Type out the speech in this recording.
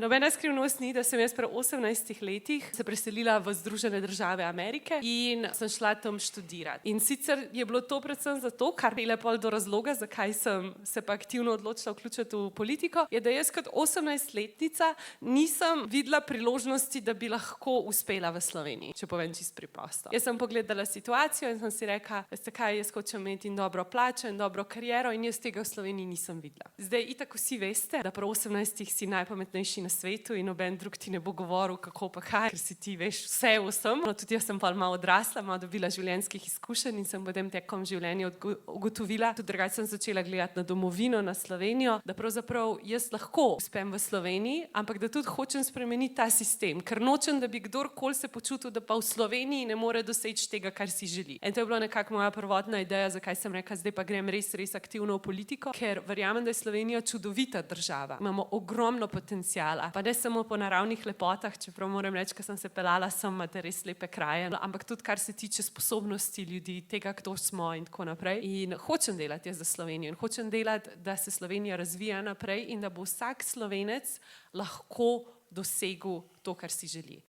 Nobena skrivnost ni, da sem jaz pri 18 letih se preselila v Združene države Amerike in sem šla tam študirati. In sicer je bilo to predvsem zato, kar pele pol do razloga, zakaj sem se pa aktivno odločila vključiti v politiko, je, da jaz kot 18-letnica nisem videla priložnosti, da bi lahko uspela v Sloveniji, če povem čisto preprosto. Jaz sem pogledala situacijo in sem si rekla, veste kaj, jaz hočem imeti in dobro plačo in dobro kariero in jaz tega v Sloveniji nisem videla. Zdaj itak vsi veste, da pri 18 si najpametnejši na svetu in noben drug ti ne bo govoril, kako pa kaj, ker si ti veš vse o vsem. No, tudi jaz sem pa malo odrasla, malo dobila življenjskih izkušenj in sem potem tekom življenja ugotovila, tudi drugače sem začela gledati na domovino, na Slovenijo, da pravzaprav jaz lahko uspem v Sloveniji, ampak da tudi hočem spremeniti ta sistem, ker nočem, da bi kdorkoli se počutil, da pa v Sloveniji ne more doseči tega, kar si želi. In to je bila nekako moja prvotna ideja, zakaj sem rekla, zdaj pa grem res aktivno v politiko, ker verjamem, da je Slovenija čudovita država. Imamo ogromno potenciala, pa ne samo po naravnih lepotah, čeprav moram reči, ker sem se pelala sem, imate res lepe kraje, ampak tudi kar se tiče sposobnosti ljudi, tega, kdo smo in tako naprej. In hočem delati jaz za Slovenijo in hočem delati, da se Slovenija razvija naprej in da bo vsak Slovenec lahko dosegel to, kar si želi.